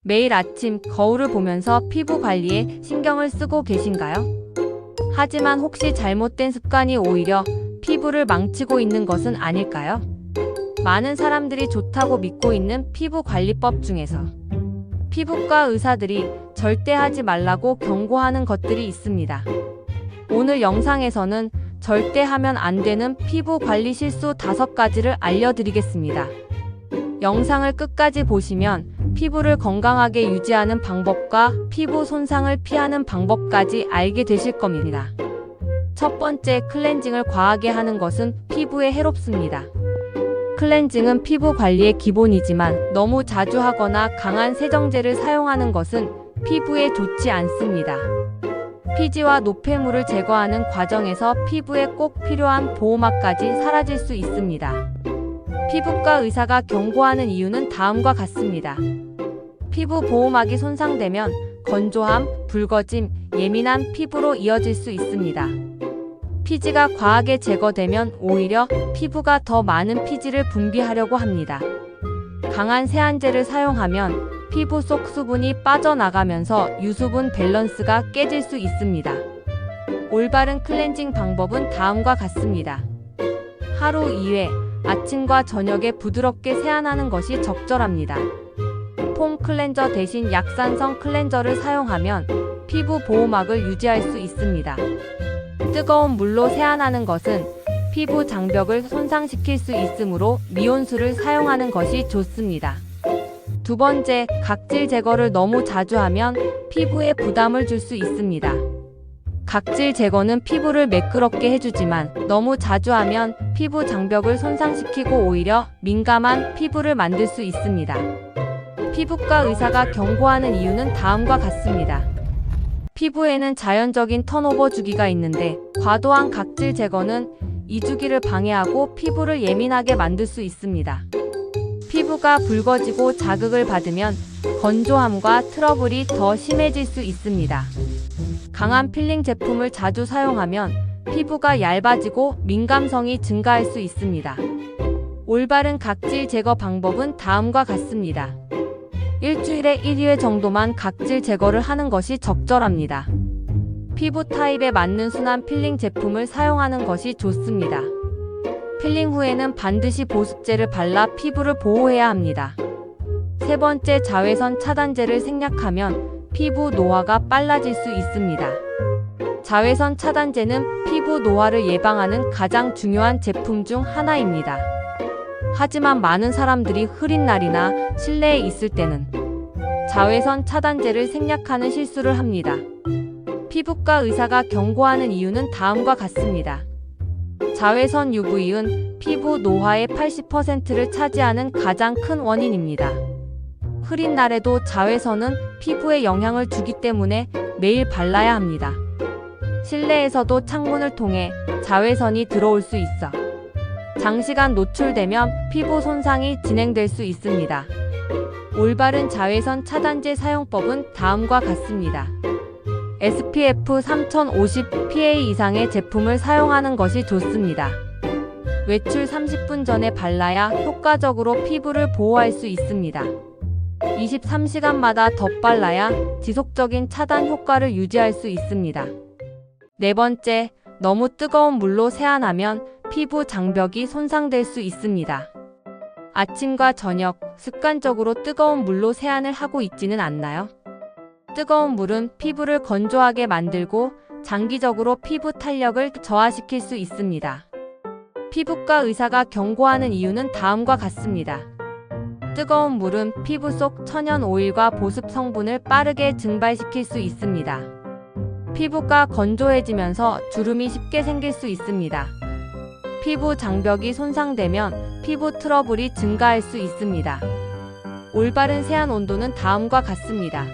매일 아침 거울을 보면서 피부 관리에 신경을 쓰고 계신가요? 하지만 혹시 잘못된 습관이 오히려 피부를 망치고 있는 것은 아닐까요? 많은 사람들이 좋다고 믿고 있는 피부 관리법 중에서 피부과 의사들이 절대 하지 말라고 경고하는 것들이 있습니다. 오늘 영상에서는 절대 하면 안 되는 피부 관리 실수 5가지를 알려드리겠습니다. 영상을 끝까지 보시면 피부를 건강하게 유지하는 방법과 피부 손상을 피하는 방법까지 알게 되실 겁니다. 첫 번째, 클렌징을 과하게 하는 것은 피부에 해롭습니다. 클렌징은 피부 관리의 기본이지만 너무 자주 하거나 강한 세정제를 사용하는 것은 피부에 좋지 않습니다. 피지와 노폐물을 제거하는 과정에서 피부에 꼭 필요한 보호막까지 사라질 수 있습니다. 피부과 의사가 경고하는 이유는 다음과 같습니다. 피부 보호막이 손상되면 건조함, 붉어짐, 예민한 피부로 이어질 수 있습니다. 피지가 과하게 제거되면 오히려 피부가 더 많은 피지를 분비하려고 합니다. 강한 세안제를 사용하면 피부 속 수분이 빠져나가면서 유수분 밸런스가 깨질 수 있습니다. 올바른 클렌징 방법은 다음과 같습니다. 하루 2회, 아침과 저녁에 부드럽게 세안하는 것이 적절합니다. 폼 클렌저 대신 약산성 클렌저를 사용하면 피부 보호막을 유지할 수 있습니다. 뜨거운 물로 세안하는 것은 피부 장벽을 손상시킬 수 있으므로 미온수를 사용하는 것이 좋습니다. 두 번째, 각질 제거를 너무 자주 하면 피부에 부담을 줄 수 있습니다. 각질 제거는 피부를 매끄럽게 해주지만 너무 자주 하면 피부 장벽을 손상시키고 오히려 민감한 피부를 만들 수 있습니다. 피부과 의사가 경고하는 이유는 다음과 같습니다. 피부에는 자연적인 턴오버 주기가 있는데 과도한 각질 제거는 이 주기를 방해하고 피부를 예민하게 만들 수 있습니다. 피부가 붉어지고 자극을 받으면 건조함과 트러블이 더 심해질 수 있습니다. 강한 필링 제품을 자주 사용하면 피부가 얇아지고 민감성이 증가할 수 있습니다. 올바른 각질 제거 방법은 다음과 같습니다. 일주일에 1회 정도만 각질 제거를 하는 것이 적절합니다. 피부 타입에 맞는 순한 필링 제품을 사용하는 것이 좋습니다. 필링 후에는 반드시 보습제를 발라 피부를 보호해야 합니다. 세 번째, 자외선 차단제를 생략하면 피부 노화가 빨라질 수 있습니다. 자외선 차단제는 피부 노화를 예방하는 가장 중요한 제품 중 하나입니다. 하지만 많은 사람들이 흐린 날이나 실내에 있을 때는 자외선 차단제를 생략하는 실수를 합니다. 피부과 의사가 경고하는 이유는 다음과 같습니다. 자외선 UV은 피부 노화의 80%를 차지하는 가장 큰 원인입니다. 흐린 날에도 자외선은 피부에 영향을 주기 때문에 매일 발라야 합니다. 실내에서도 창문을 통해 자외선이 들어올 수 있어 장시간 노출되면 피부 손상이 진행될 수 있습니다. 올바른 자외선 차단제 사용법은 다음과 같습니다. SPF 3050 PA 이상의 제품을 사용하는 것이 좋습니다. 외출 30분 전에 발라야 효과적으로 피부를 보호할 수 있습니다. 23시간마다 덧발라야 지속적인 차단 효과를 유지할 수 있습니다. 네 번째, 너무 뜨거운 물로 세안하면 피부 장벽이 손상될 수 있습니다. 아침과 저녁 습관적으로 뜨거운 물로 세안을 하고 있지는 않나요? 뜨거운 물은 피부를 건조하게 만들고 장기적으로 피부 탄력을 저하시킬 수 있습니다. 피부과 의사가 경고하는 이유는 다음과 같습니다. 뜨거운 물은 피부 속 천연 오일과 보습 성분을 빠르게 증발시킬 수 있습니다. 피부가 건조해지면서 주름이 쉽게 생길 수 있습니다. 피부 장벽이 손상되면 피부 트러블이 증가할 수 있습니다. 올바른 세안 온도는 다음과 같습니다.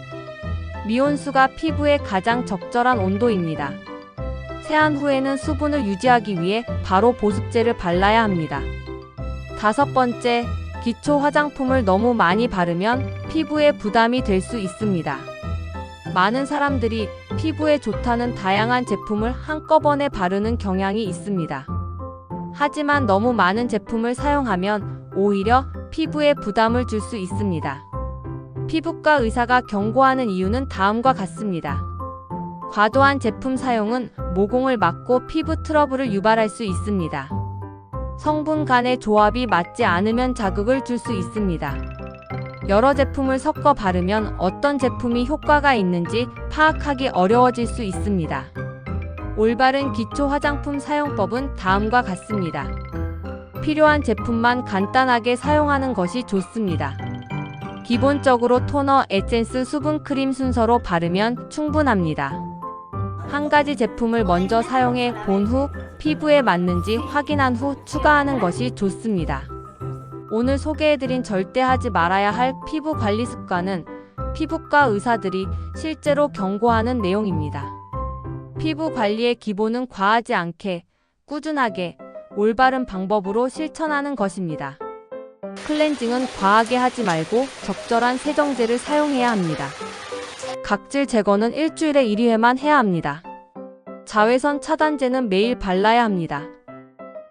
미온수가 피부에 가장 적절한 온도입니다. 세안 후에는 수분을 유지하기 위해 바로 보습제를 발라야 합니다. 다섯 번째, 기초 화장품을 너무 많이 바르면 피부에 부담이 될 수 있습니다. 많은 사람들이 피부에 좋다는 다양한 제품을 한꺼번에 바르는 경향이 있습니다. 하지만 너무 많은 제품을 사용하면 오히려 피부에 부담을 줄 수 있습니다. 피부과 의사가 경고하는 이유는 다음과 같습니다. 과도한 제품 사용은 모공을 막고 피부 트러블을 유발할 수 있습니다. 성분 간의 조합이 맞지 않으면 자극을 줄 수 있습니다. 여러 제품을 섞어 바르면 어떤 제품이 효과가 있는지 파악하기 어려워질 수 있습니다. 올바른 기초 화장품 사용법은 다음과 같습니다. 필요한 제품만 간단하게 사용하는 것이 좋습니다. 기본적으로 토너, 에센스, 수분 크림 순서로 바르면 충분합니다. 한 가지 제품을 먼저 사용해 본 후 피부에 맞는지 확인한 후 추가하는 것이 좋습니다. 오늘 소개해드린 절대 하지 말아야 할 피부 관리 습관은 피부과 의사들이 실제로 경고하는 내용입니다. 피부 관리의 기본은 과하지 않게, 꾸준하게, 올바른 방법으로 실천하는 것입니다. 클렌징은 과하게 하지 말고 적절한 세정제를 사용해야 합니다. 각질 제거는 일주일에 1회만 해야 합니다. 자외선 차단제는 매일 발라야 합니다.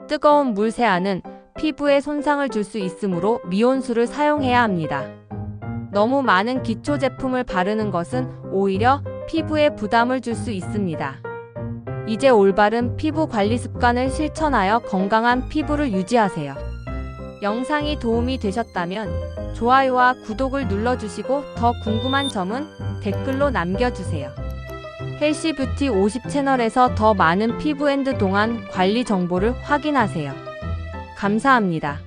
뜨거운 물 세안은 피부에 손상을 줄 수 있으므로 미온수를 사용해야 합니다. 너무 많은 기초 제품을 바르는 것은 오히려 피부에 부담을 줄 수 있습니다. 이제 올바른 피부 관리 습관을 실천하여 건강한 피부를 유지하세요. 영상이 도움이 되셨다면 좋아요와 구독을 눌러주시고 더 궁금한 점은 댓글로 남겨주세요. 헬시뷰티 50 채널에서 더 많은 피부 앤드 동안 관리 정보를 확인하세요. 감사합니다.